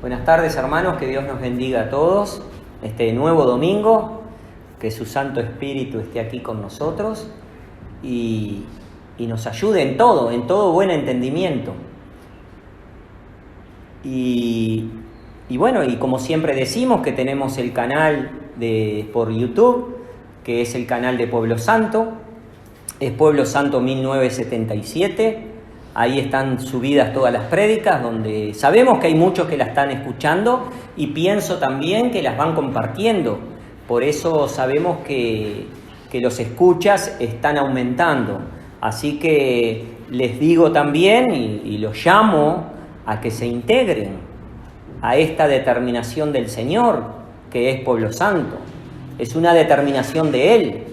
Buenas tardes, hermanos, que Dios nos bendiga a todos. Este nuevo domingo, que su Santo Espíritu esté aquí con nosotros y nos ayude en todo buen entendimiento. Y bueno, y como siempre decimos que tenemos el canal por YouTube, que es el canal de Pueblo Santo, es Pueblo Santo 1977. Ahí están subidas todas las prédicas, donde sabemos que hay muchos que las están escuchando y pienso también que las van compartiendo. Por eso sabemos que los escuchas están aumentando. Así que les digo también y los llamo a que se integren a esta determinación del Señor, que es Pueblo Santo. Es una determinación de Él.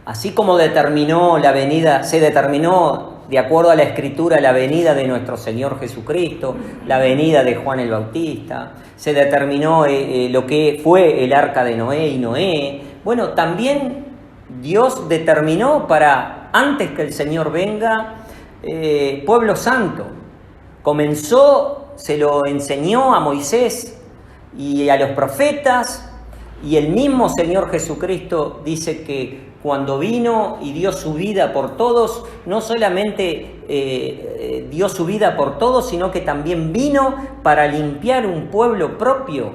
Así como se determinó de acuerdo a la Escritura la venida de nuestro Señor Jesucristo, la venida de Juan el Bautista, se determinó lo que fue el arca de Noé y Noé. Bueno, también Dios determinó para antes que el Señor venga, Pueblo Santo. Comenzó, se lo enseñó a Moisés y a los profetas, y el mismo Señor Jesucristo dice que cuando vino y dio su vida por todos, no solamente dio su vida por todos, sino que también vino para limpiar un pueblo propio,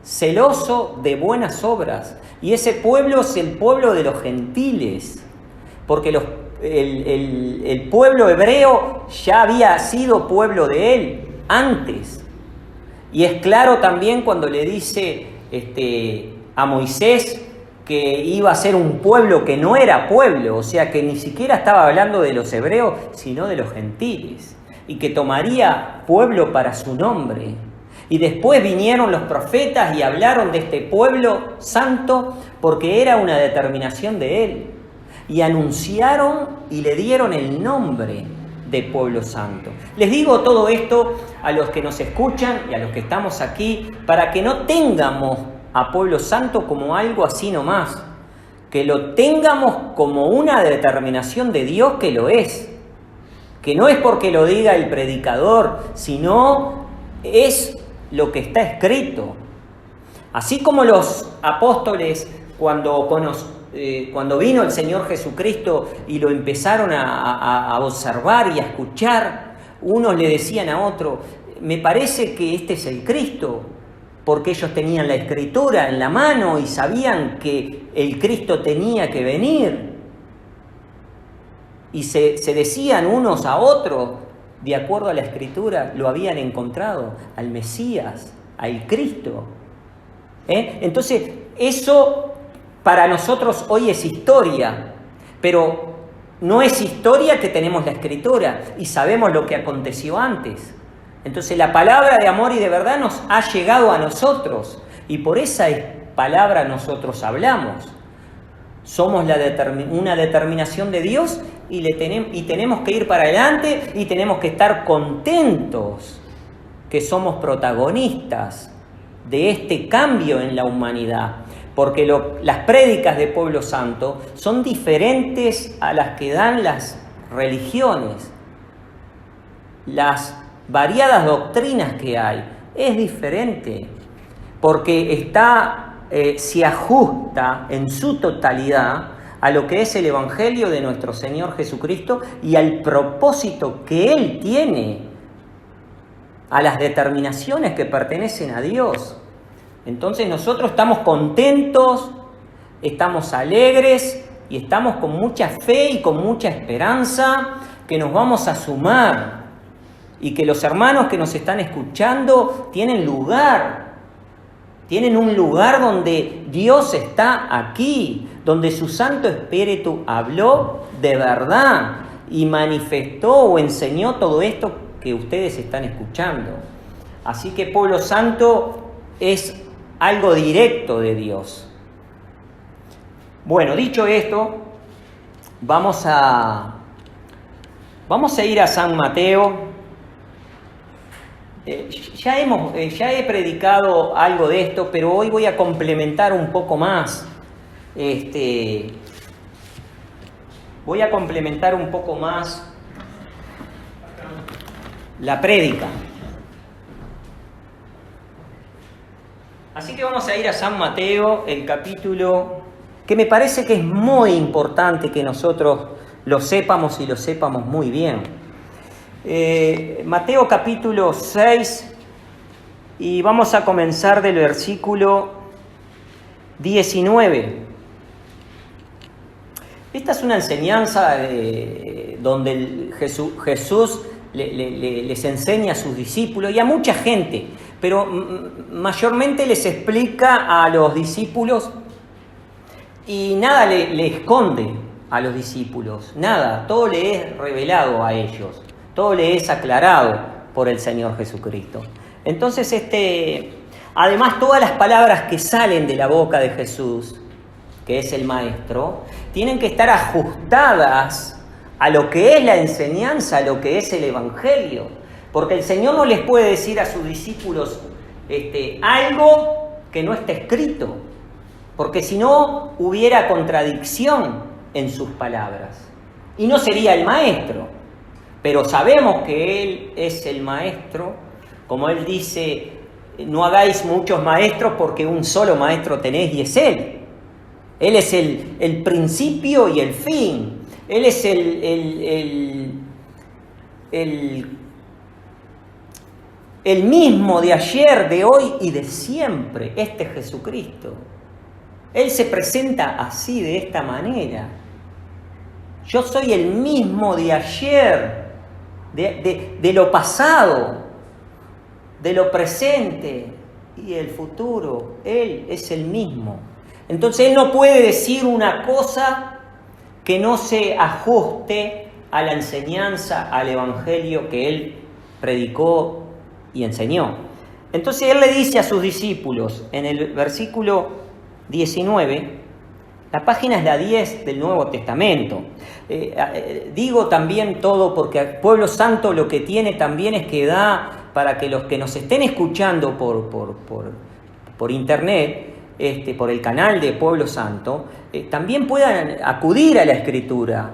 celoso de buenas obras. Y ese pueblo es el pueblo de los gentiles, porque el pueblo hebreo ya había sido pueblo de él antes. Y es claro también cuando le dice a Moisés que iba a ser un pueblo que no era pueblo, o sea que ni siquiera estaba hablando de los hebreos, sino de los gentiles, y que tomaría pueblo para su nombre. Y después vinieron los profetas y hablaron de este pueblo santo porque era una determinación de él, y anunciaron y le dieron el nombre de Pueblo Santo. Les digo todo esto a los que nos escuchan y a los que estamos aquí, para que no tengamos a Pueblo Santo como algo así nomás, que lo tengamos como una determinación de Dios, que lo es, que no es porque lo diga el predicador, sino es lo que está escrito. Así como los apóstoles cuando vino el Señor Jesucristo y lo empezaron a observar y a escuchar, unos le decían a otro: me parece que este es el Cristo, porque ellos tenían la Escritura en la mano y sabían que el Cristo tenía que venir. Y se decían unos a otros, de acuerdo a la Escritura, lo habían encontrado, al Mesías, al Cristo. Entonces, eso para nosotros hoy es historia, pero no es historia que tenemos la Escritura y sabemos lo que aconteció antes. Entonces la palabra de amor y de verdad nos ha llegado a nosotros y por esa palabra nosotros hablamos. Somos una determinación de Dios y tenemos que ir para adelante y tenemos que estar contentos que somos protagonistas de este cambio en la humanidad. Porque las prédicas de Pueblo Santo son diferentes a las que dan las religiones. Las variadas doctrinas que hay, es diferente, porque se ajusta en su totalidad a lo que es el Evangelio de nuestro Señor Jesucristo y al propósito que Él tiene, a las determinaciones que pertenecen a Dios. Entonces nosotros estamos contentos, estamos alegres y estamos con mucha fe y con mucha esperanza que nos vamos a sumar. Y que los hermanos que nos están escuchando tienen un lugar donde Dios está aquí, donde su Santo Espíritu habló de verdad y manifestó o enseñó todo esto que ustedes están escuchando. Así que Pueblo Santo es algo directo de Dios. Bueno, dicho esto, vamos a ir a San Mateo. Ya he predicado algo de esto, pero hoy voy a complementar un poco más. Voy a complementar un poco más la prédica. Así que vamos a ir a San Mateo, el capítulo que me parece que es muy importante que nosotros lo sepamos y lo sepamos muy bien. Mateo capítulo 6, y vamos a comenzar del versículo 19. Esta es una enseñanza donde Jesús les enseña a sus discípulos y a mucha gente, pero mayormente les explica a los discípulos y nada le esconde a los discípulos, nada, todo le es revelado a ellos, todo le es aclarado por el Señor Jesucristo. Entonces, además, todas las palabras que salen de la boca de Jesús, que es el Maestro, tienen que estar ajustadas a lo que es la enseñanza, a lo que es el Evangelio. Porque el Señor no les puede decir a sus discípulos algo que no está escrito, porque si no hubiera contradicción en sus palabras. Y no sería el Maestro, pero sabemos que Él es el Maestro, como Él dice, no hagáis muchos maestros porque un solo Maestro tenéis y es Él. Él es el principio y el fin. Él es el mismo de ayer, de hoy y de siempre. Este es Jesucristo. Él se presenta así, de esta manera. Yo soy el mismo de ayer, de lo pasado, de lo presente y el futuro. Él es el mismo. Entonces Él no puede decir una cosa que no se ajuste a la enseñanza, al Evangelio que Él predicó y enseñó. Entonces Él le dice a sus discípulos, en el versículo 19, la página es la 10 del Nuevo Testamento. Digo también todo porque el Pueblo Santo lo que tiene también es que da para que los que nos estén escuchando por internet, por el canal de Pueblo Santo, también puedan acudir a la Escritura,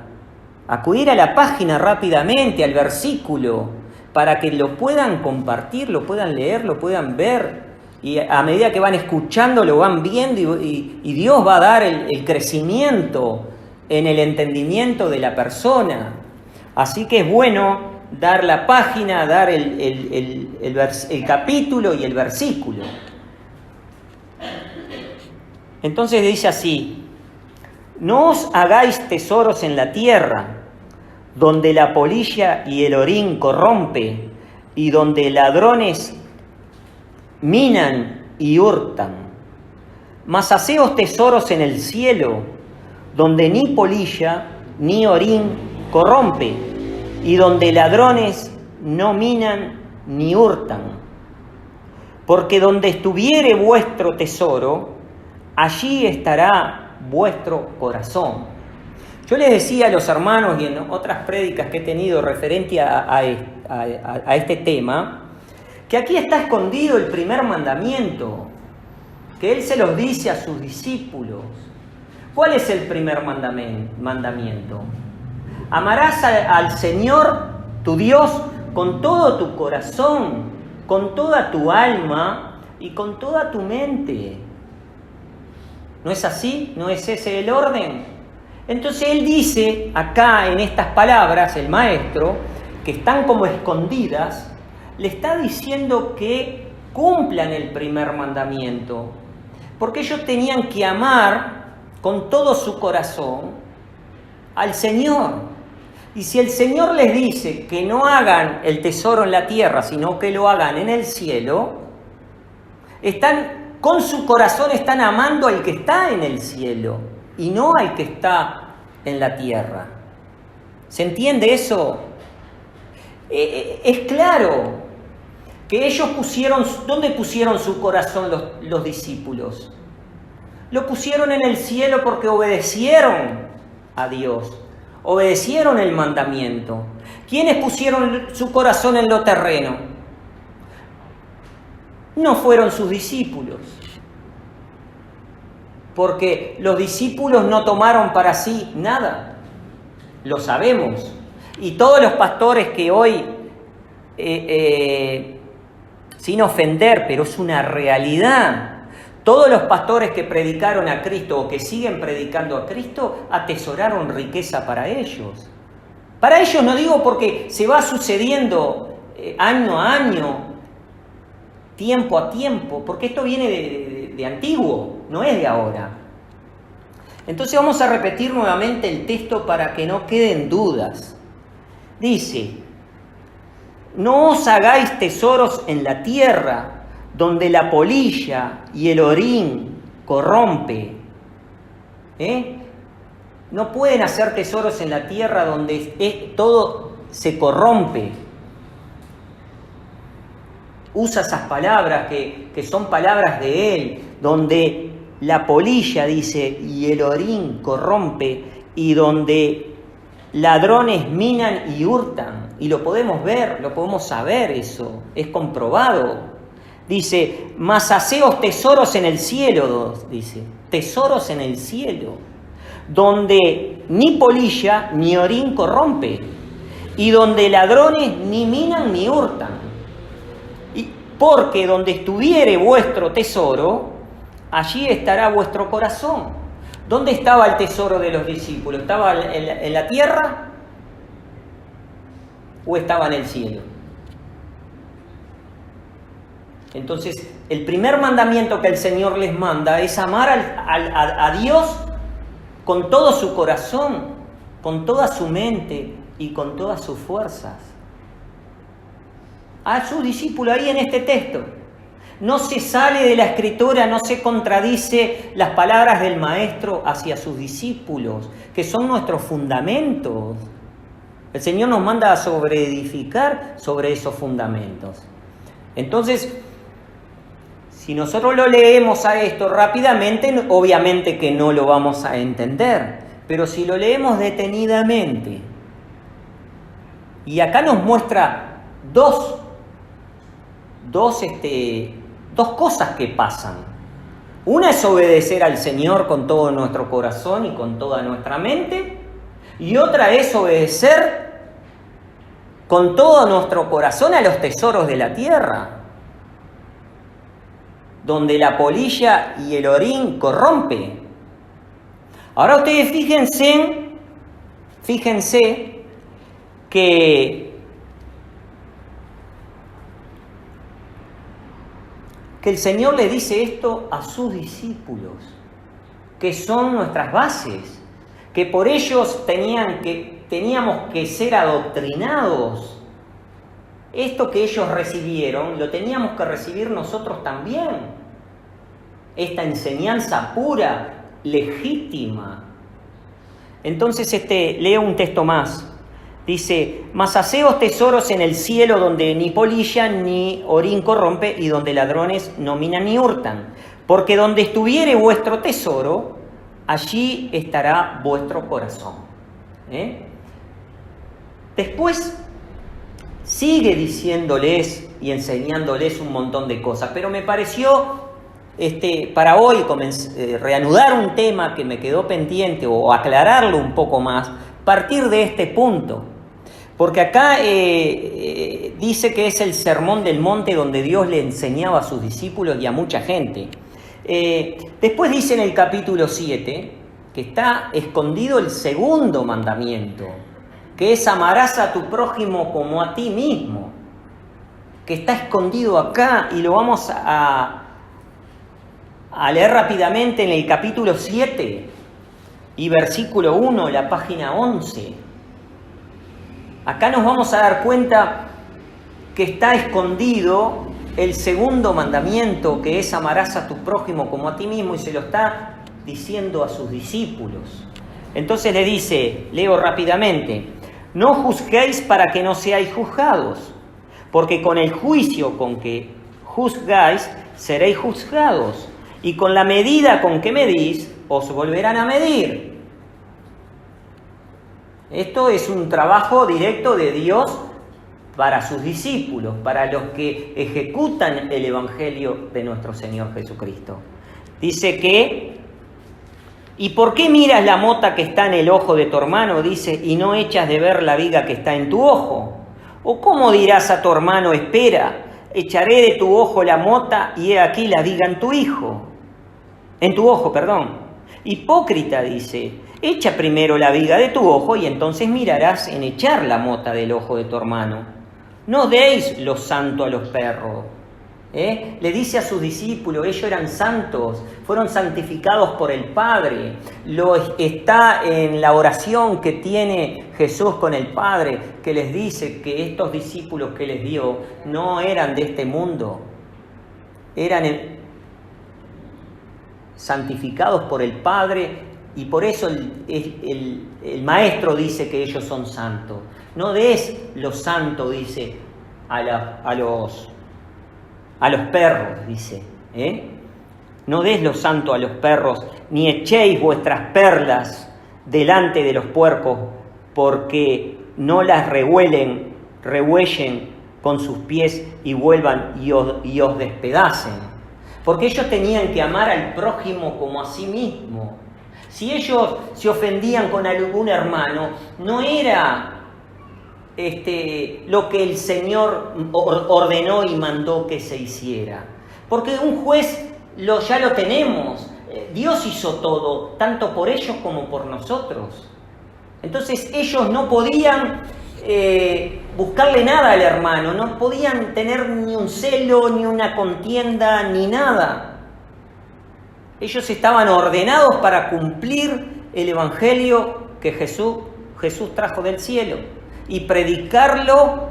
acudir a la página rápidamente, al versículo, para que lo puedan compartir, lo puedan leer, lo puedan ver, y a medida que van escuchando lo van viendo y Dios va a dar el crecimiento en el entendimiento de la persona. Así que es bueno dar la página, dar el capítulo y el versículo. Entonces dice así: no os hagáis tesoros en la tierra, donde la polilla y el orín corrompe, y donde ladrones minan y hurtan. Mas haceos tesoros en el cielo, donde ni polilla ni orín corrompe, y donde ladrones no minan ni hurtan. Porque donde estuviere vuestro tesoro, allí estará vuestro corazón. Yo les decía a los hermanos y en otras prédicas que he tenido referente a este tema, que aquí está escondido el primer mandamiento, que Él se los dice a sus discípulos. ¿Cuál es el primer mandamiento? Amarás al Señor, tu Dios, con todo tu corazón, con toda tu alma y con toda tu mente. ¿No es así? ¿No es ese el orden? Entonces Él dice acá en estas palabras, el Maestro, que están como escondidas, le está diciendo que cumplan el primer mandamiento, porque ellos tenían que amar con todo su corazón al Señor. Y si el Señor les dice que no hagan el tesoro en la tierra, sino que lo hagan en el cielo, con su corazón están amando al que está en el cielo y no al que está en la tierra. ¿Se entiende eso? Es claro que ellos ¿dónde pusieron su corazón los discípulos? Lo pusieron en el cielo porque obedecieron a Dios, obedecieron el mandamiento. ¿Quiénes pusieron su corazón en lo terreno? No fueron sus discípulos, porque los discípulos no tomaron para sí nada, lo sabemos. Y todos los pastores que hoy sin ofender, pero es una realidad. Todos los pastores que predicaron a Cristo o que siguen predicando a Cristo atesoraron riqueza para ellos. Para ellos no digo porque se va sucediendo año a año, tiempo a tiempo, porque esto viene de antiguo, no es de ahora. Entonces vamos a repetir nuevamente el texto para que no queden dudas. Dice: no os hagáis tesoros en la tierra, donde la polilla y el orín corrompe. No pueden hacer tesoros en la tierra donde todo se corrompe. Usa esas palabras que son palabras de él, donde la polilla, dice, y el orín corrompe, y donde ladrones minan y hurtan. Y lo podemos ver, lo podemos saber, eso es comprobado. Dice: mas haceos tesoros en el cielo, dice, tesoros en el cielo, donde ni polilla ni orín corrompe, y donde ladrones ni minan ni hurtan. Porque donde estuviere vuestro tesoro, allí estará vuestro corazón. ¿Dónde estaba el tesoro de los discípulos? ¿Estaba en la tierra o estaba en el cielo? Entonces, el primer mandamiento que el Señor les manda es amar a Dios con todo su corazón, con toda su mente y con todas sus fuerzas. A sus discípulos ahí en este texto. No se sale de la Escritura, no se contradice las palabras del Maestro hacia sus discípulos, que son nuestros fundamentos. El Señor nos manda a sobreedificar sobre esos fundamentos. Entonces, si nosotros lo leemos a esto rápidamente, obviamente que no lo vamos a entender, pero si lo leemos detenidamente, y acá nos muestra dos cosas que pasan. Una es obedecer al Señor con todo nuestro corazón y con toda nuestra mente, y otra es obedecer con todo nuestro corazón a los tesoros de la tierra, donde la polilla y el orín corrompe. Ahora ustedes fíjense que el Señor le dice esto a sus discípulos, que son nuestras bases, que por ellos teníamos que ser adoctrinados. Esto que ellos recibieron, lo teníamos que recibir nosotros también. Esta enseñanza pura, legítima. Entonces, leo un texto más. Dice: mas haceos tesoros en el cielo, donde ni polilla ni orín corrompe, y donde ladrones no minan ni hurtan. Porque donde estuviere vuestro tesoro, allí estará vuestro corazón. Después sigue diciéndoles y enseñándoles un montón de cosas, pero me pareció para hoy reanudar un tema que me quedó pendiente o aclararlo un poco más, partir de este punto. Porque acá dice que es el sermón del monte donde Dios le enseñaba a sus discípulos y a mucha gente. Después dice en el capítulo 7 que está escondido el segundo mandamiento, que es amarás a tu prójimo como a ti mismo, que está escondido acá, y lo vamos a leer rápidamente en el capítulo 7 y versículo 1, la página 11. Acá nos vamos a dar cuenta que está escondido el segundo mandamiento, que es amarás a tu prójimo como a ti mismo, y se lo está diciendo a sus discípulos. Entonces le dice, leo rápidamente: no juzguéis para que no seáis juzgados, porque con el juicio con que juzgáis seréis juzgados, y con la medida con que medís os volverán a medir. Esto es un trabajo directo de Dios para sus discípulos, para los que ejecutan el Evangelio de nuestro Señor Jesucristo. Dice que: ¿y por qué miras la mota que está en el ojo de tu hermano? Dice, y no echas de ver la viga que está en tu ojo. ¿O cómo dirás a tu hermano, espera, echaré de tu ojo la mota y he aquí la viga en tu ojo, perdón? Hipócrita, dice, echa primero la viga de tu ojo y entonces mirarás en echar la mota del ojo de tu hermano. No deis lo santo a los perros. Le dice a sus discípulos, ellos eran santos, fueron santificados por el Padre. Está en la oración que tiene Jesús con el Padre, que les dice que estos discípulos que les dio no eran de este mundo, eran santificados por el Padre, y por eso el Maestro dice que ellos son santos. No des lo santo, dice, a los perros, dice. No des lo santo a los perros, ni echéis vuestras perlas delante de los puercos, porque no las rehuellen con sus pies y vuelvan y os despedacen. Porque ellos tenían que amar al prójimo como a sí mismo. Si ellos se ofendían con algún hermano, no era lo que el Señor ordenó y mandó que se hiciera. Porque un juez ya lo tenemos. Dios hizo todo, tanto por ellos como por nosotros. Entonces ellos no podían buscarle nada al hermano, no podían tener ni un celo, ni una contienda, ni nada. Ellos estaban ordenados para cumplir el Evangelio que Jesús trajo del cielo y predicarlo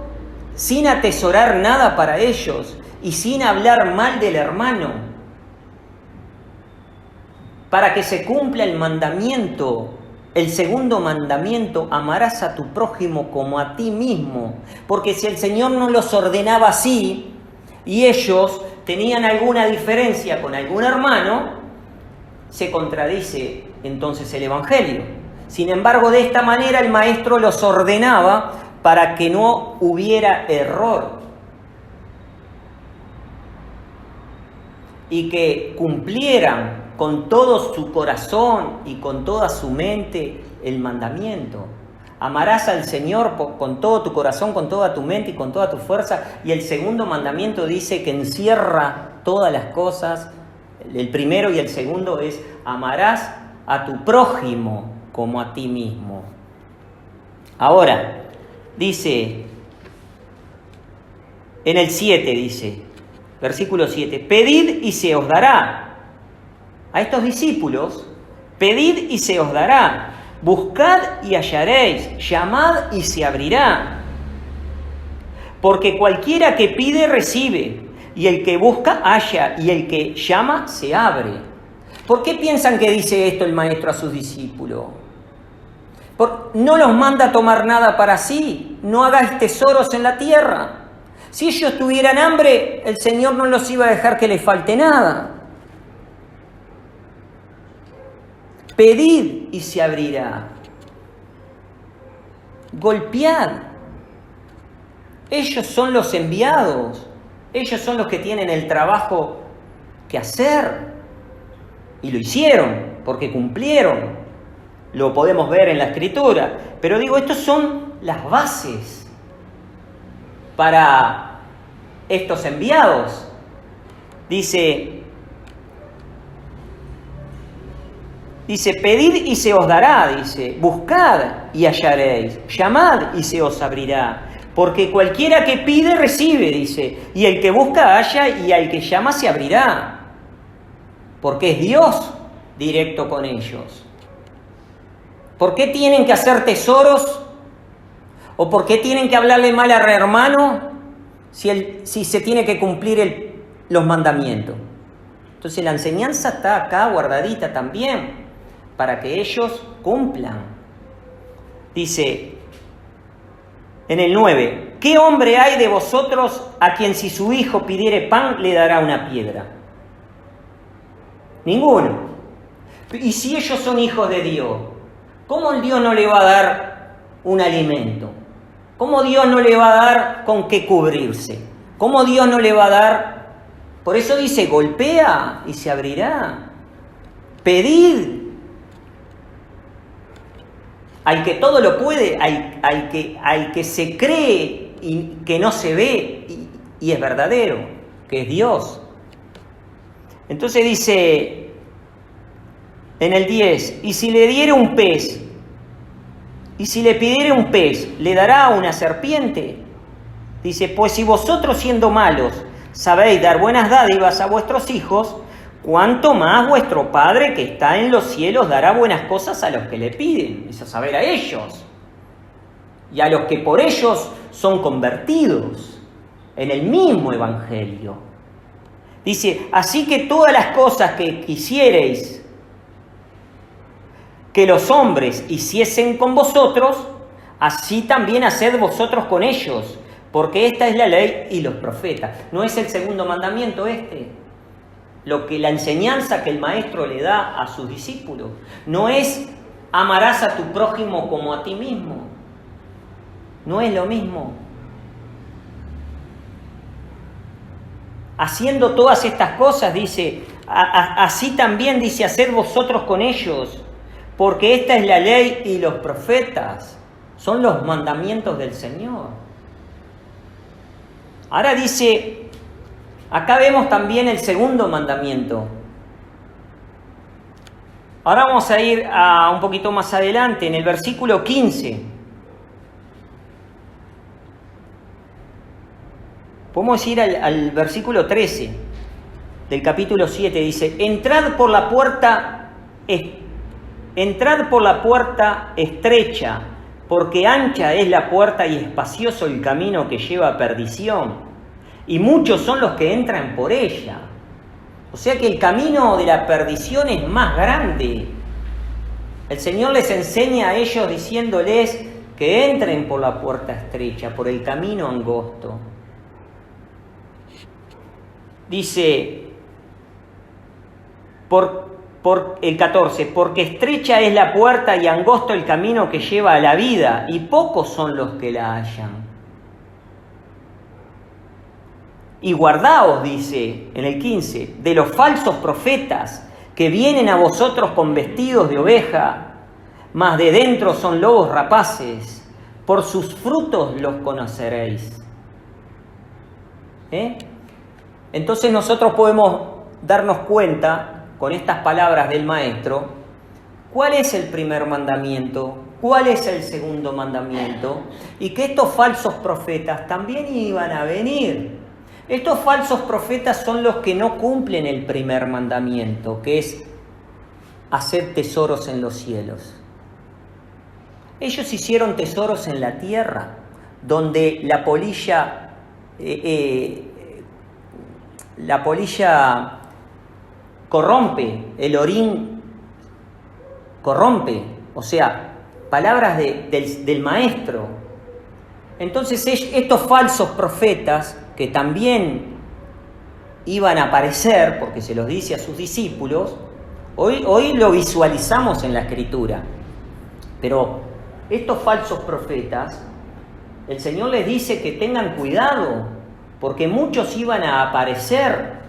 sin atesorar nada para ellos y sin hablar mal del hermano, para que se cumpla el mandamiento. El segundo mandamiento, amarás a tu prójimo como a ti mismo. Porque si el Señor no los ordenaba así y ellos tenían alguna diferencia con algún hermano, se contradice entonces el Evangelio. Sin embargo, de esta manera el Maestro los ordenaba para que no hubiera error y que cumplieran con todo su corazón y con toda su mente el mandamiento. Amarás al Señor con todo tu corazón, con toda tu mente y con toda tu fuerza. Y el segundo mandamiento dice que encierra todas las cosas. El primero y el segundo es amarás a tu prójimo como a ti mismo. Ahora, dice, en el 7 dice, versículo 7, pedid y se os dará. A estos discípulos, pedid y se os dará, buscad y hallaréis, llamad y se abrirá. Porque cualquiera que pide recibe, y el que busca halla, y el que llama se abre. ¿Por qué piensan que dice esto el Maestro a sus discípulos? No los manda a tomar nada para sí, no hagáis tesoros en la tierra. Si ellos tuvieran hambre, el Señor no los iba a dejar que les falte nada. Pedid y se abrirá. Golpead. Ellos son los enviados. Ellos son los que tienen el trabajo que hacer. Y lo hicieron, porque cumplieron. Lo podemos ver en la Escritura. Pero digo, estos son las bases para estos enviados. Dice, pedid y se os dará, dice, buscad y hallaréis, llamad y se os abrirá, porque cualquiera que pide recibe, dice, y el que busca halla y al que llama se abrirá, porque es Dios directo con ellos. ¿Por qué tienen que hacer tesoros? ¿O por qué tienen que hablarle mal al hermano si se tiene que cumplir los mandamientos? Entonces la enseñanza está acá guardadita también, para que ellos cumplan. Dice en el 9, ¿qué hombre hay de vosotros a quien si su hijo pidiere pan le dará una piedra? Ninguno. Y si ellos son hijos de Dios, ¿cómo el Dios no le va a dar un alimento? ¿Cómo Dios no le va a dar con qué cubrirse? ¿Cómo Dios no le va a dar? Por eso dice, golpea y se abrirá. Pedid. Al que todo lo puede, al que se cree y que no se ve y es verdadero, que es Dios. Entonces dice en el 10, y si le diere un pez, y si le pidiere un pez, ¿le dará una serpiente? Dice, pues si vosotros siendo malos sabéis dar buenas dádivas a vuestros hijos, cuánto más vuestro Padre que está en los cielos dará buenas cosas a los que le piden, es a saber, a ellos, y a los que por ellos son convertidos en el mismo evangelio. Dice, así que todas las cosas que quisiereis que los hombres hiciesen con vosotros, así también haced vosotros con ellos, porque esta es la ley y los profetas. ¿No es el segundo mandamiento este? La enseñanza que el maestro le da a sus discípulos. ¿No es amarás a tu prójimo como a ti mismo? ¿No es lo mismo? Haciendo todas estas cosas, dice, así también dice, haced vosotros con ellos, porque esta es la ley y los profetas. Son los mandamientos del Señor. Ahora dice, acá vemos también el segundo mandamiento. Ahora vamos a ir a un poquito más adelante, en el versículo 15. Podemos ir al versículo 13 del capítulo 7. Dice, entrad por la puerta estrecha, porque ancha es la puerta y espacioso el camino que lleva a perdición, y muchos son los que entran por ella. O sea que el camino de la perdición es más grande. El Señor les enseña a ellos diciéndoles que entren por la puerta estrecha, por el camino angosto. Dice, por el 14, porque estrecha es la puerta y angosto el camino que lleva a la vida, y pocos son los que la hallan. Y guardaos, dice en el 15, de los falsos profetas que vienen a vosotros con vestidos de oveja, mas de dentro son lobos rapaces. Por sus frutos los conoceréis. Entonces nosotros podemos darnos cuenta, con estas palabras del Maestro, cuál es el primer mandamiento, cuál es el segundo mandamiento, y que estos falsos profetas también iban a venir. Estos falsos profetas son los que no cumplen el primer mandamiento, que es hacer tesoros en los cielos. Ellos hicieron tesoros en la tierra, donde la polilla corrompe, el orín corrompe, o sea, palabras del Maestro. Entonces estos falsos profetas, que también iban a aparecer, porque se los dice a sus discípulos, hoy lo visualizamos en la Escritura, pero estos falsos profetas, el Señor les dice que tengan cuidado, porque muchos iban a aparecer,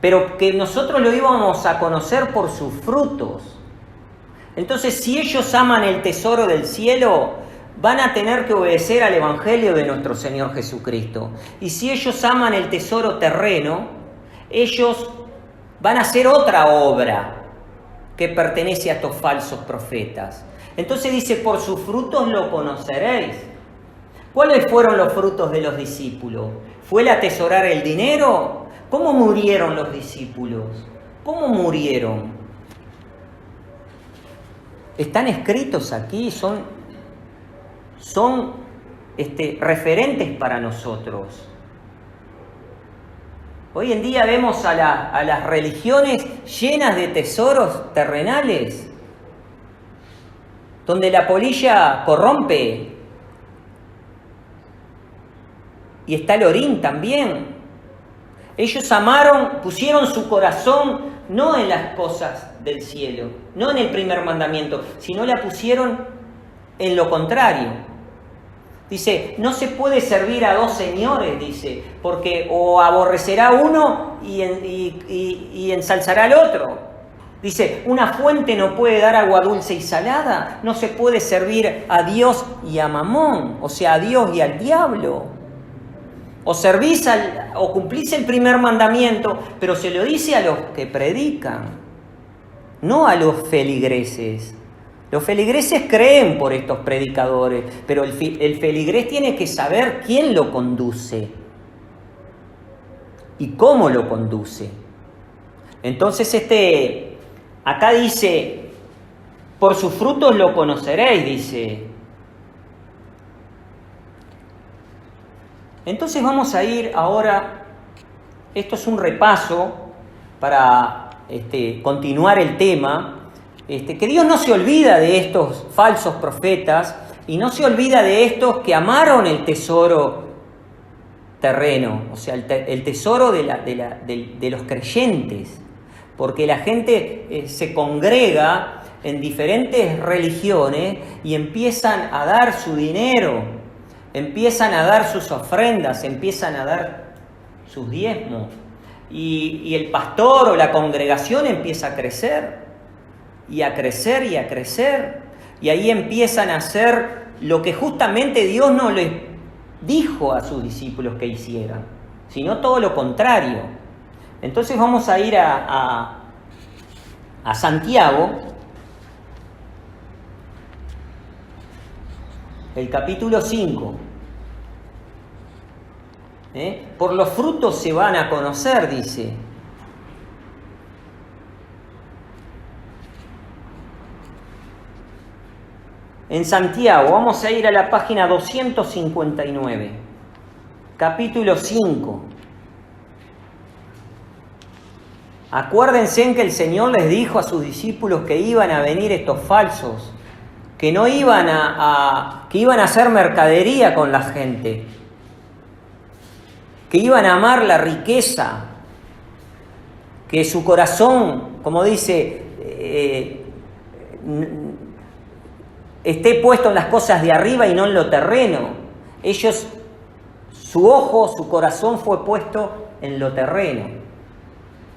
pero que nosotros lo íbamos a conocer por sus frutos. Entonces, si ellos aman el tesoro del cielo, van a tener que obedecer al Evangelio de nuestro Señor Jesucristo. Y si ellos aman el tesoro terreno, ellos van a hacer otra obra que pertenece a estos falsos profetas. Entonces dice, por sus frutos lo conoceréis. ¿Cuáles fueron los frutos de los discípulos? ¿Fue el atesorar el dinero? ¿Cómo murieron los discípulos? ¿Cómo murieron? Están escritos aquí, son referentes para nosotros. Hoy en día vemos a las religiones llenas de tesoros terrenales, donde la polilla corrompe y está el orín también. Ellos amaron, pusieron su corazón no en las cosas del cielo, no en el primer mandamiento, sino la pusieron en lo contrario. Dice, no se puede servir a dos señores, dice, porque o aborrecerá uno y ensalzará al otro. Dice, una fuente no puede dar agua dulce y salada. No se puede servir a Dios y a Mamón, o sea, a Dios y al diablo. O cumplís el primer mandamiento, pero se lo dice a los que predican, no a los feligreses. Los feligreses creen por estos predicadores, pero el feligrés tiene que saber quién lo conduce y cómo lo conduce. Entonces acá dice, por sus frutos lo conoceréis, dice. Entonces vamos a ir ahora, esto es un repaso para continuar el tema, que Dios no se olvida de estos falsos profetas y no se olvida de estos que amaron el tesoro terreno, o sea, el tesoro de los creyentes, porque la gente se congrega en diferentes religiones y empiezan a dar su dinero, empiezan a dar sus ofrendas, empiezan a dar sus diezmos, y el pastor o la congregación empieza a crecer, y a crecer, y a crecer, y ahí empiezan a hacer lo que justamente Dios no les dijo a sus discípulos que hicieran, sino todo lo contrario. Entonces vamos a ir a Santiago, el capítulo 5. Por los frutos se van a conocer, dice. En Santiago, vamos a ir a la página 259, capítulo 5. Acuérdense en que el Señor les dijo a sus discípulos que iban a venir estos falsos, que no iban que iban a hacer mercadería con la gente, que iban a amar la riqueza, que su corazón, como dice, esté puesto en las cosas de arriba y no en lo terreno. Ellos, su ojo, su corazón fue puesto en lo terreno.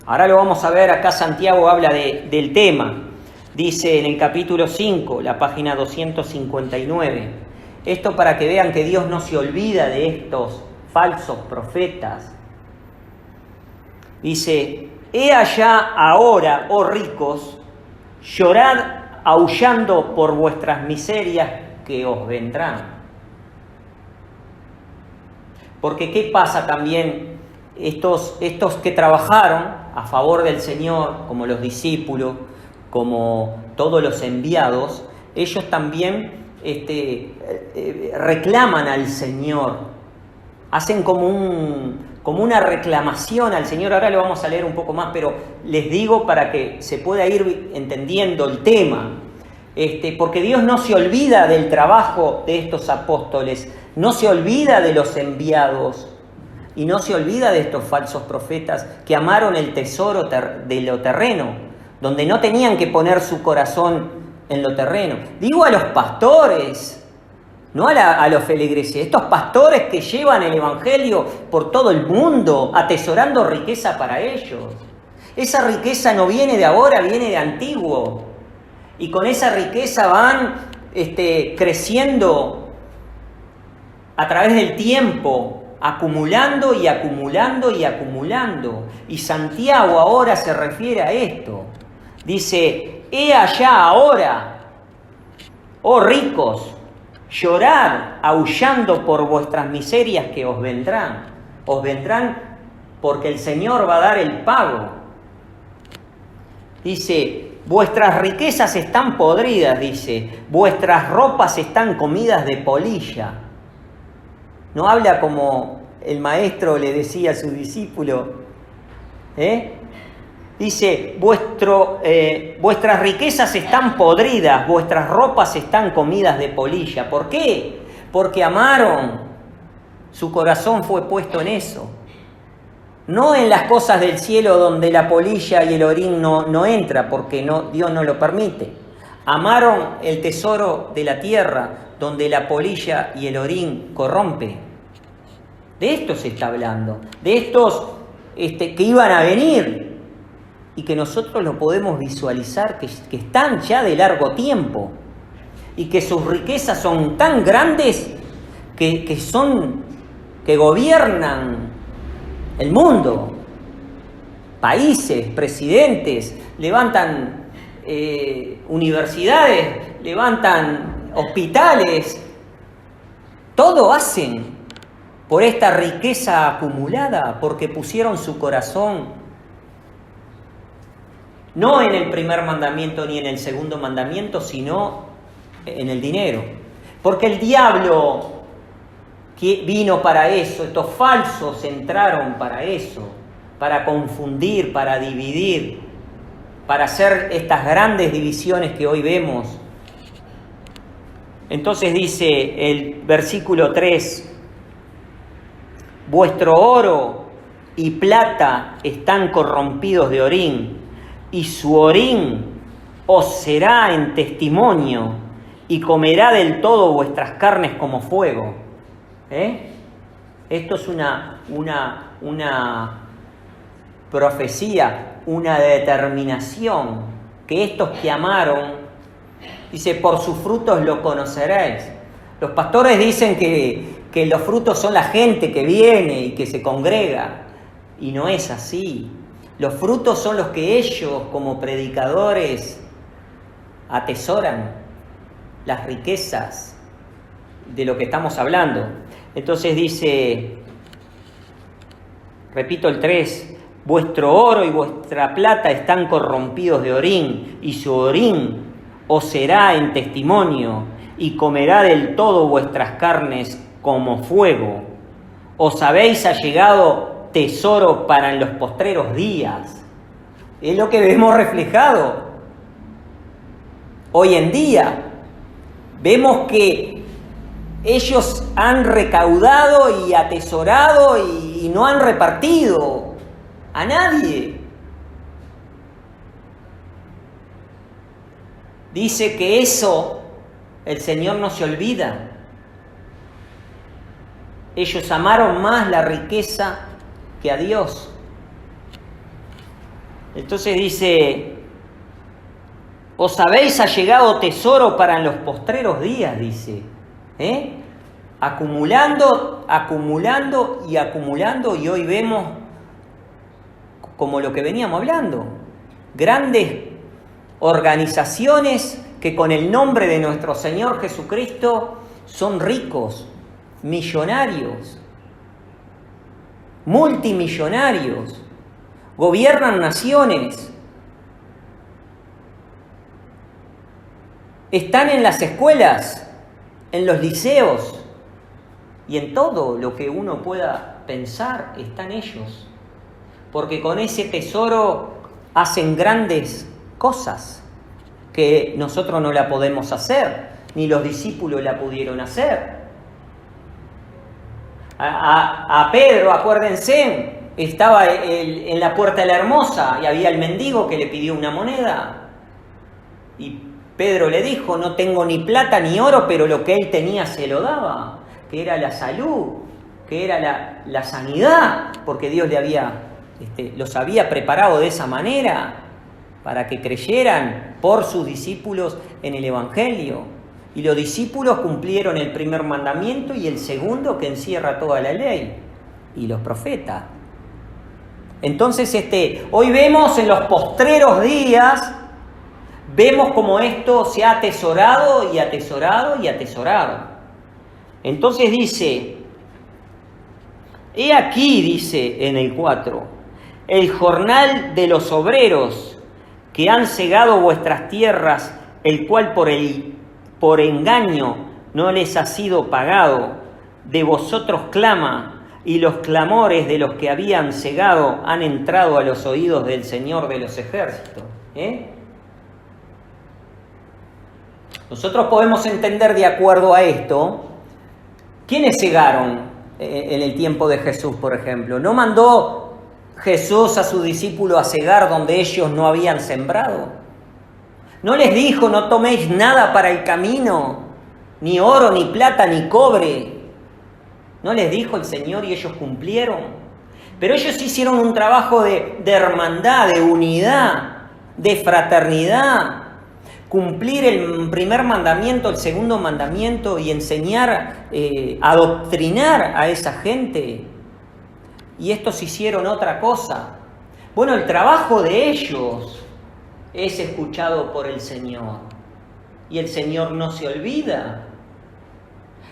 Ahora lo vamos a ver, acá Santiago habla del tema. Dice en el capítulo 5, la página 259. Esto para que vean que Dios no se olvida de estos falsos profetas. Dice, he allá ahora, oh ricos, llorad aullando por vuestras miserias que os vendrán. Porque ¿qué pasa también? Estos que trabajaron a favor del Señor, como los discípulos, como todos los enviados, ellos también reclaman al Señor, hacen como una reclamación al Señor. Ahora lo vamos a leer un poco más, pero les digo para que se pueda ir entendiendo el tema, porque Dios no se olvida del trabajo de estos apóstoles, no se olvida de los enviados, y no se olvida de estos falsos profetas que amaron el tesoro de lo terreno, donde no tenían que poner su corazón en lo terreno. Digo a los pastores, no a los feligreses, estos pastores que llevan el evangelio por todo el mundo, atesorando riqueza para ellos. Esa riqueza no viene de ahora, viene de antiguo. Y con esa riqueza van creciendo a través del tiempo, acumulando y acumulando y acumulando. Y Santiago ahora se refiere a esto. Dice, he allá ahora, oh ricos, llorad aullando por vuestras miserias que os vendrán. Os vendrán porque el Señor va a dar el pago. Dice, vuestras riquezas están podridas, dice, vuestras ropas están comidas de polilla. No habla como el maestro le decía a su discípulo. Dice, vuestras riquezas están podridas, vuestras ropas están comidas de polilla. ¿Por qué? Porque amaron. Su corazón fue puesto en eso. No en las cosas del cielo donde la polilla y el orín no entra, porque Dios no lo permite. Amaron el tesoro de la tierra donde la polilla y el orín corrompe. De esto se está hablando, de estos que iban a venir. y que nosotros lo podemos visualizar, que están ya de largo tiempo y que sus riquezas son tan grandes que gobiernan el mundo, países, presidentes, levantan universidades, levantan hospitales, todo hacen por esta riqueza acumulada, porque pusieron su corazón no en el primer mandamiento ni en el segundo mandamiento, sino en el dinero. Porque el diablo que vino para eso, estos falsos entraron para eso, para confundir, para dividir, para hacer estas grandes divisiones que hoy vemos. Entonces dice el versículo 3, vuestro oro y plata están corrompidos de orín, y su orín os será en testimonio, y comerá del todo vuestras carnes como fuego. Esto es una profecía, una determinación, que estos que amaron, dice, por sus frutos lo conoceréis. Los pastores dicen que los frutos son la gente que viene y que se congrega, y no es así. Los frutos son los que ellos, como predicadores, atesoran, las riquezas de lo que estamos hablando. Entonces dice, repito el 3, vuestro oro y vuestra plata están corrompidos de orín, y su orín os será en testimonio, y comerá del todo vuestras carnes como fuego. Os habéis allegado tesoro para en los postreros días. Es lo que vemos reflejado hoy en día. Vemos que ellos han recaudado y atesorado y no han repartido a nadie. Dice que eso el Señor no se olvida. Ellos amaron más la riqueza que a Dios. Entonces dice, os habéis allegado tesoro para en los postreros días, dice. Acumulando, acumulando y acumulando, y hoy vemos como lo que veníamos hablando, grandes organizaciones que con el nombre de nuestro Señor Jesucristo son ricos, millonarios, multimillonarios, gobiernan naciones, están en las escuelas, en los liceos y en todo lo que uno pueda pensar, están ellos, porque con ese tesoro hacen grandes cosas que nosotros no la podemos hacer, ni los discípulos la pudieron hacer. A Pedro, acuérdense, estaba en la puerta de la Hermosa y había el mendigo que le pidió una moneda. Y Pedro le dijo, no tengo ni plata ni oro, pero lo que él tenía se lo daba, que era la salud, que era la sanidad, porque Dios los había preparado de esa manera para que creyeran por sus discípulos en el Evangelio. Y los discípulos cumplieron el primer mandamiento y el segundo, que encierra toda la ley y los profetas. Entonces, hoy vemos en los postreros días, vemos cómo esto se ha atesorado y atesorado y atesorado. Entonces dice, he aquí, dice en el 4, el jornal de los obreros que han cegado vuestras tierras, el cual por engaño no les ha sido pagado, de vosotros clama, y los clamores de los que habían cegado han entrado a los oídos del Señor de los ejércitos. Nosotros podemos entender de acuerdo a esto, ¿quiénes cegaron en el tiempo de Jesús, por ejemplo? ¿No mandó Jesús a sus discípulos a cegar donde ellos no habían sembrado? ¿No les dijo, no toméis nada para el camino, ni oro, ni plata, ni cobre? ¿No les dijo el Señor y ellos cumplieron? Pero ellos hicieron un trabajo de hermandad, de unidad, de fraternidad. Cumplir el primer mandamiento, el segundo mandamiento y enseñar, adoctrinar a esa gente. Y estos hicieron otra cosa. Bueno, el trabajo de ellos es escuchado por el Señor. Y el Señor no se olvida.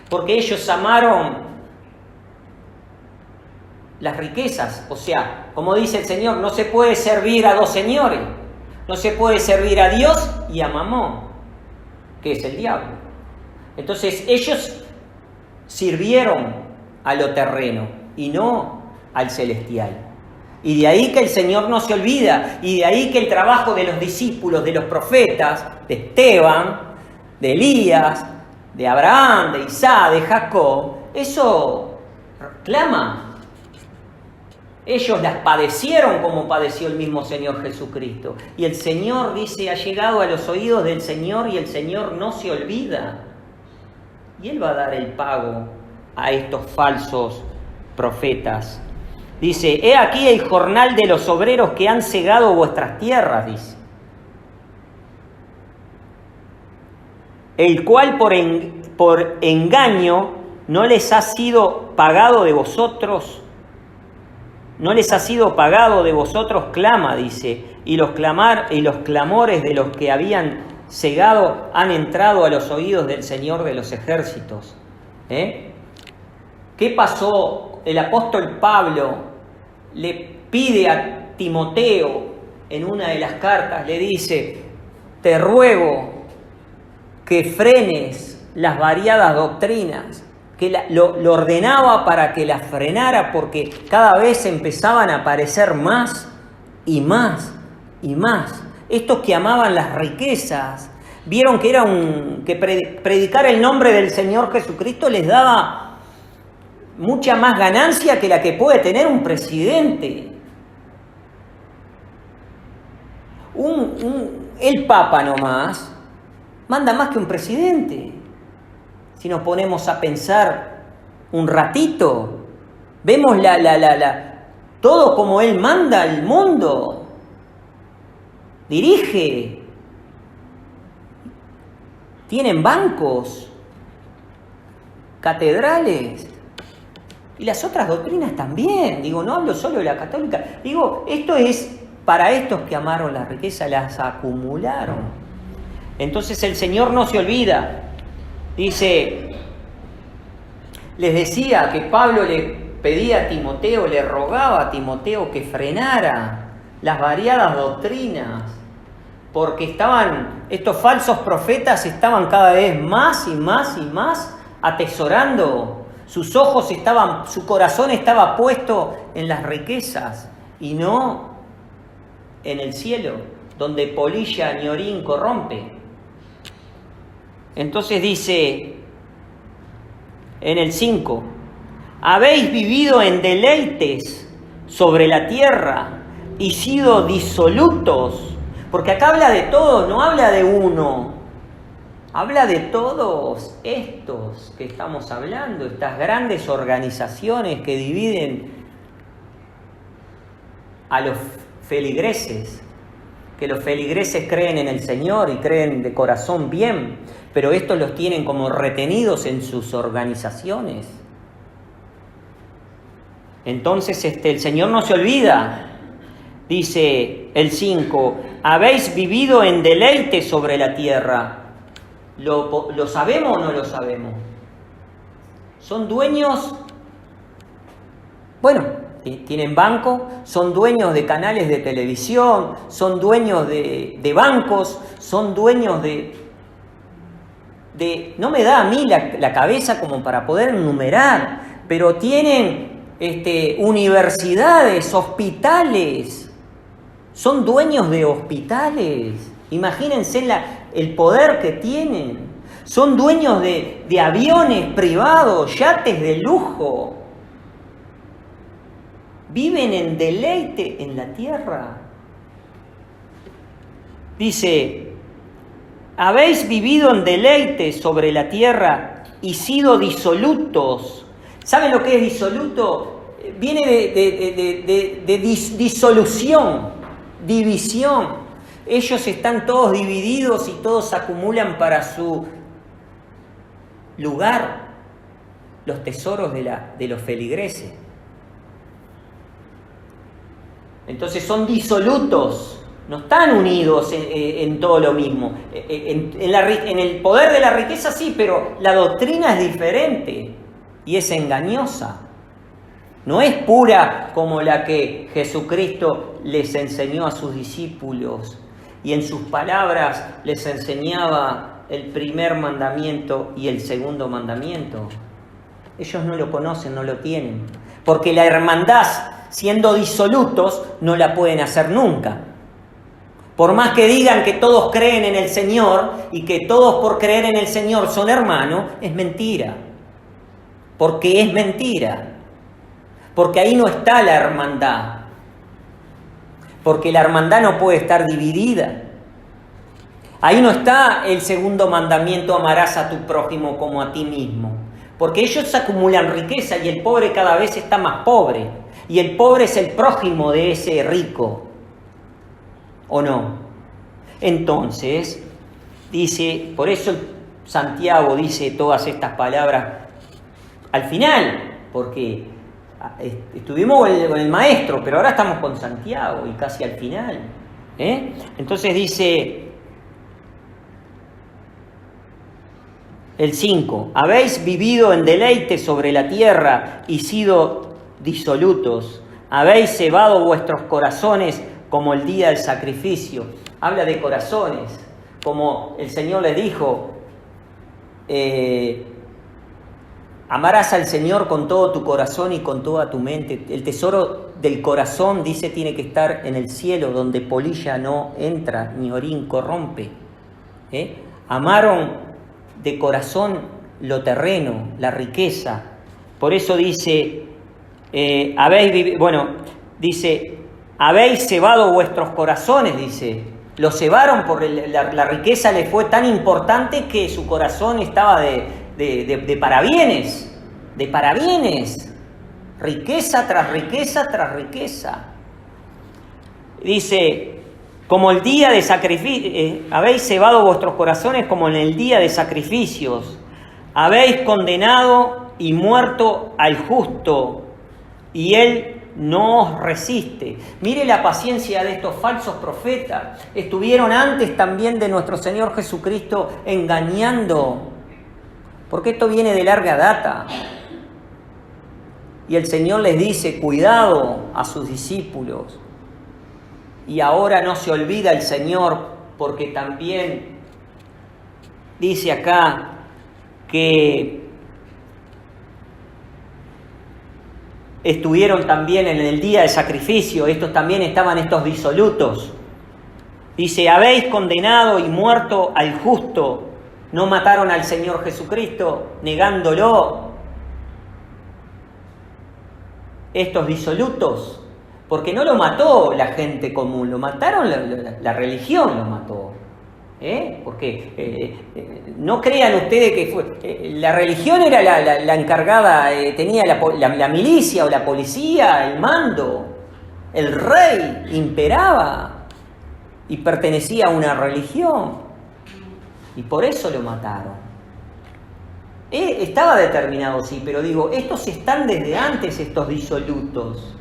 Porque ellos amaron las riquezas. O sea, como dice el Señor, no se puede servir a dos señores. No se puede servir a Dios y a Mamón, que es el diablo. Entonces ellos sirvieron a lo terreno y no al celestial. Y de ahí que el Señor no se olvida, y de ahí que el trabajo de los discípulos, de los profetas, de Esteban, de Elías, de Abraham, de Isaac, de Jacob, eso clama. Ellos las padecieron como padeció el mismo Señor Jesucristo. Y el Señor, dice, ha llegado a los oídos del Señor y el Señor no se olvida. Y Él va a dar el pago a estos falsos profetas. Dice, he aquí el jornal de los obreros que han cegado vuestras tierras, dice. El cual por engaño no les ha sido pagado de vosotros. No les ha sido pagado de vosotros, clama, dice, y los clamores de los que habían cegado han entrado a los oídos del Señor de los ejércitos. ¿Qué pasó? El apóstol Pablo le pide a Timoteo en una de las cartas, le dice, te ruego que frenes las variadas doctrinas, que lo ordenaba para que las frenara porque cada vez empezaban a aparecer más y más y más. Estos que amaban las riquezas, vieron que que predicar el nombre del Señor Jesucristo les daba mucha más ganancia que la que puede tener un presidente. El Papa nomás manda más que un presidente. Si nos ponemos a pensar un ratito, vemos todo como Él manda al mundo, dirige, tienen bancos, catedrales y las otras doctrinas también. Digo, no hablo solo de la católica, digo, esto es para estos que amaron la riqueza, las acumularon. Entonces el Señor no se olvida. Dice, les decía que Pablo le pedía a Timoteo, le rogaba a Timoteo que frenara las variadas doctrinas, porque estos falsos profetas estaban cada vez más y más y más atesorando. Su corazón estaba puesto en las riquezas y no en el cielo, donde polilla ni orín corrompe. Entonces dice en el 5, habéis vivido en deleites sobre la tierra y sido disolutos, porque acá habla de todo, no habla de uno, habla de todos estos que estamos hablando, estas grandes organizaciones que dividen a los feligreses, que los feligreses creen en el Señor y creen de corazón bien, pero estos los tienen como retenidos en sus organizaciones. Entonces el Señor no se olvida. Dice el 5, habéis vivido en deleite sobre la tierra. ¿Lo sabemos o no lo sabemos? Son dueños, bueno, tienen banco, son dueños de canales de televisión, son dueños de bancos, son dueños de... No me da a mí la cabeza como para poder enumerar, pero tienen universidades, hospitales, son dueños de hospitales. Imagínense el poder que tienen. Son dueños de aviones privados, yates de lujo. Viven en deleite en la tierra. Dice, habéis vivido en deleite sobre la tierra y sido disolutos. ¿Saben lo que es disoluto? viene de disolución, división. Ellos están todos divididos y todos acumulan para su lugar los tesoros de los feligreses. Entonces son disolutos, no están unidos en todo lo mismo. En el poder de la riqueza sí, pero la doctrina es diferente y es engañosa. No es pura como la que Jesucristo les enseñó a sus discípulos y en sus palabras les enseñaba el primer mandamiento y el segundo mandamiento. Ellos no lo conocen, no lo tienen. Porque la hermandad, siendo disolutos, no la pueden hacer nunca. Por más que digan que todos creen en el Señor y que todos por creer en el Señor son hermanos, es mentira. Porque es mentira. Porque ahí no está la hermandad. Porque la hermandad no puede estar dividida. Ahí no está el segundo mandamiento, amarás a tu prójimo como a ti mismo. Porque ellos acumulan riqueza y el pobre cada vez está más pobre. Y el pobre es el prójimo de ese rico. ¿O no? Entonces, dice, por eso Santiago dice todas estas palabras al final, porque estuvimos con el maestro, pero ahora estamos con Santiago y casi al final. Entonces dice el 5, habéis vivido en deleite sobre la tierra y sido disolutos, habéis cebado vuestros corazones como el día del sacrificio. Habla de corazones, como el Señor les dijo, amarás al Señor con todo tu corazón y con toda tu mente. El tesoro del corazón, dice, tiene que estar en el cielo, donde polilla no entra, ni orín corrompe. Amaron de corazón lo terreno, la riqueza. Por eso dice, habéis cebado vuestros corazones, dice. Lo cebaron porque la riqueza les fue tan importante que su corazón estaba de parabienes, riqueza tras riqueza tras riqueza. Dice, como el día de sacrificio, habéis cebado vuestros corazones como en el día de sacrificios, habéis condenado y muerto al justo, y él no os resiste. Mire la paciencia de estos falsos profetas. Estuvieron antes también de nuestro Señor Jesucristo engañando, porque esto viene de larga data. Y el Señor les dice, cuidado a sus discípulos. Y ahora no se olvida el Señor, porque también dice acá que estuvieron también en el día de sacrificio, estos también estaban estos disolutos. Dice, habéis condenado y muerto al justo, no mataron al Señor Jesucristo, negándolo. Estos disolutos, porque no lo mató la gente común, lo mataron, la religión lo mató. Porque no crean ustedes que fue la religión era la encargada, tenía la milicia o la policía, el mando, el rey imperaba y pertenecía a una religión y por eso lo mataron. Estaba determinado, sí, pero digo, estos están desde antes, estos disolutos.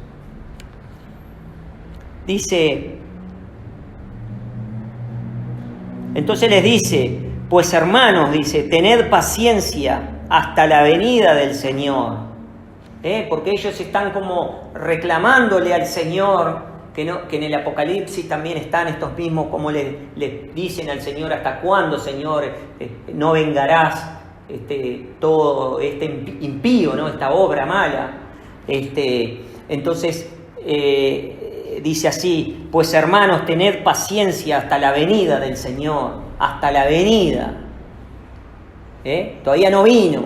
Dice, entonces les dice, pues hermanos, dice, tened paciencia hasta la venida del Señor. Porque ellos están como reclamándole al Señor, que en el Apocalipsis también están estos mismos, como le dicen al Señor, ¿hasta cuándo, Señor, no vengarás todo este impío, ¿no? Esta obra mala? Entonces, dice así, pues hermanos, tened paciencia hasta la venida del Señor, hasta la venida. Todavía no vino,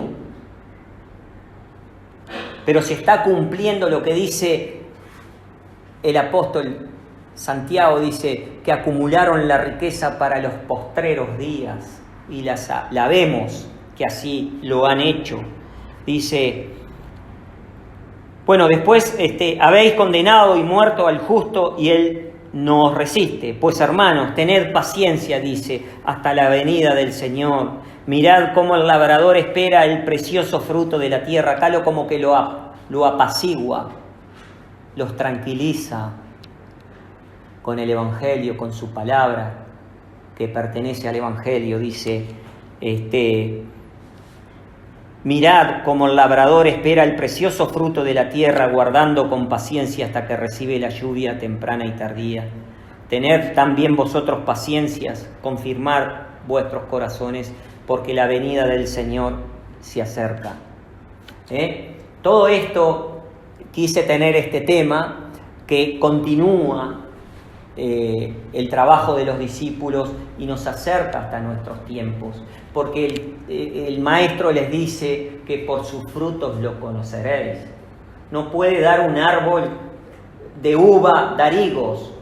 pero se está cumpliendo lo que dice el apóstol Santiago, dice que acumularon la riqueza para los postreros días y la vemos. que así lo han hecho. Dice, Bueno, después habéis condenado y muerto al justo y él no os resiste. Pues hermanos, tened paciencia, dice, hasta la venida del Señor. Mirad cómo el labrador espera el precioso fruto de la tierra. Acá como que lo apacigua, los tranquiliza con el Evangelio, con su palabra que pertenece al Evangelio. Dice, mirad cómo el labrador espera el precioso fruto de la tierra, guardando con paciencia hasta que recibe la lluvia temprana y tardía. Tened también vosotros paciencias, confirmad vuestros corazones, porque la venida del Señor se acerca. Todo esto, quise tener este tema que continúa el trabajo de los discípulos y nos acerca hasta nuestros tiempos, porque el maestro les dice que por sus frutos lo conoceréis. No puede dar un árbol de uva dar higos,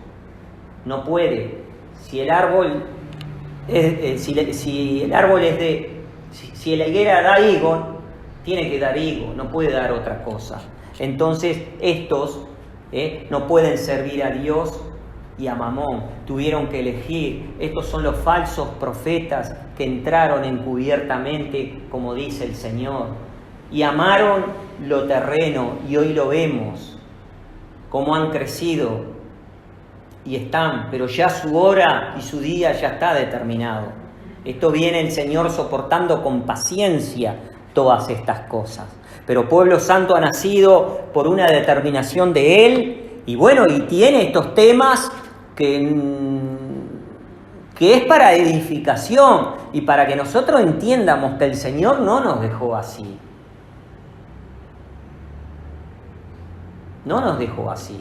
no puede. Si la higuera da higo, tiene que dar higo, no puede dar otra cosa. Entonces estos no pueden servir a Dios y a Mamón, tuvieron que elegir. Estos son los falsos profetas que entraron encubiertamente, como dice el Señor, y amaron lo terreno, y hoy lo vemos, cómo han crecido y están, pero ya su hora y su día ya está determinado. Esto viene el Señor soportando con paciencia todas estas cosas. Pero pueblo santo ha nacido por una determinación de Él, y bueno, y tiene estos temas que es para edificación y para que nosotros entiendamos que el Señor no nos dejó así. No nos dejó así.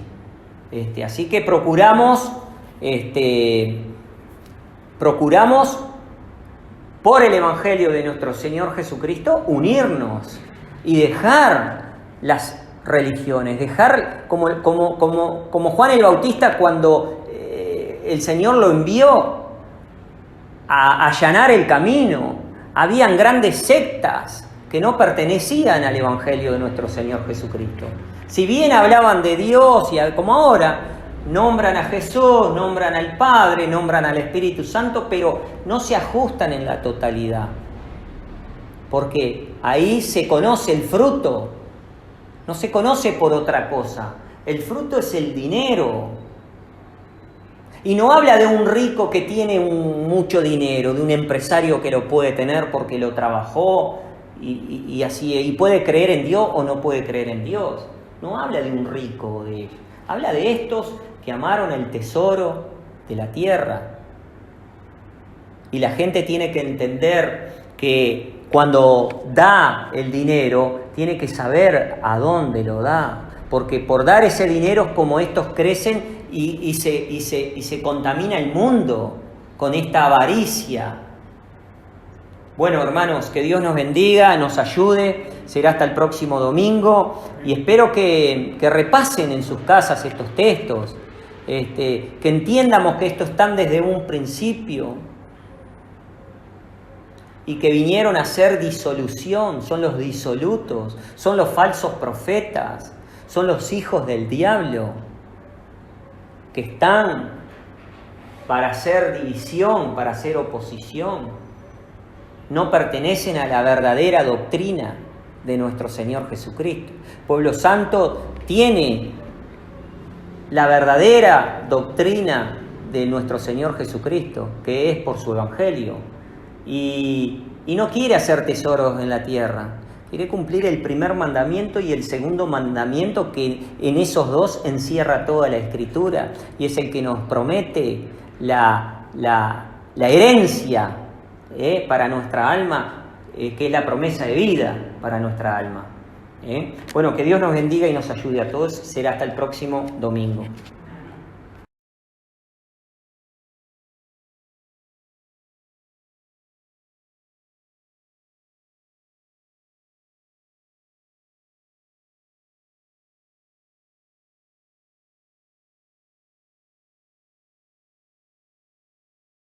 Así que procuramos por el Evangelio de nuestro Señor Jesucristo unirnos y dejar las religiones, dejar como Juan el Bautista cuando el Señor lo envió a allanar el camino. Habían grandes sectas que no pertenecían al Evangelio de nuestro Señor Jesucristo. Si bien hablaban de Dios, y como ahora, nombran a Jesús, nombran al Padre, nombran al Espíritu Santo, pero no se ajustan en la totalidad. Porque ahí se conoce el fruto, no se conoce por otra cosa. El fruto es el dinero. Y no habla de un rico que tiene mucho dinero, de un empresario que lo puede tener porque lo trabajó y así, y puede creer en Dios o no puede creer en Dios. No habla de un rico, habla de estos que amaron el tesoro de la tierra. Y la gente tiene que entender que cuando da el dinero, tiene que saber a dónde lo da. Porque por dar ese dinero es como estos crecen y se contamina el mundo con esta avaricia. Bueno, hermanos, que Dios nos bendiga, nos ayude. Será hasta el próximo domingo. Y espero que repasen en sus casas estos textos. Que entiendamos que estos están desde un principio. Y que vinieron a hacer disolución. Son los disolutos. Son los falsos profetas. Son los hijos del diablo. Que están para hacer división, para hacer oposición. No pertenecen a la verdadera doctrina de nuestro Señor Jesucristo. Pueblo santo tiene la verdadera doctrina de nuestro Señor Jesucristo, que es por su Evangelio. Y no quiere hacer tesoros en la tierra. Quiere cumplir el primer mandamiento y el segundo mandamiento, que en esos dos encierra toda la Escritura, y es el que nos promete la herencia para nuestra alma, que es la promesa de vida para nuestra alma. Bueno, que Dios nos bendiga y nos ayude a todos. Será hasta el próximo domingo.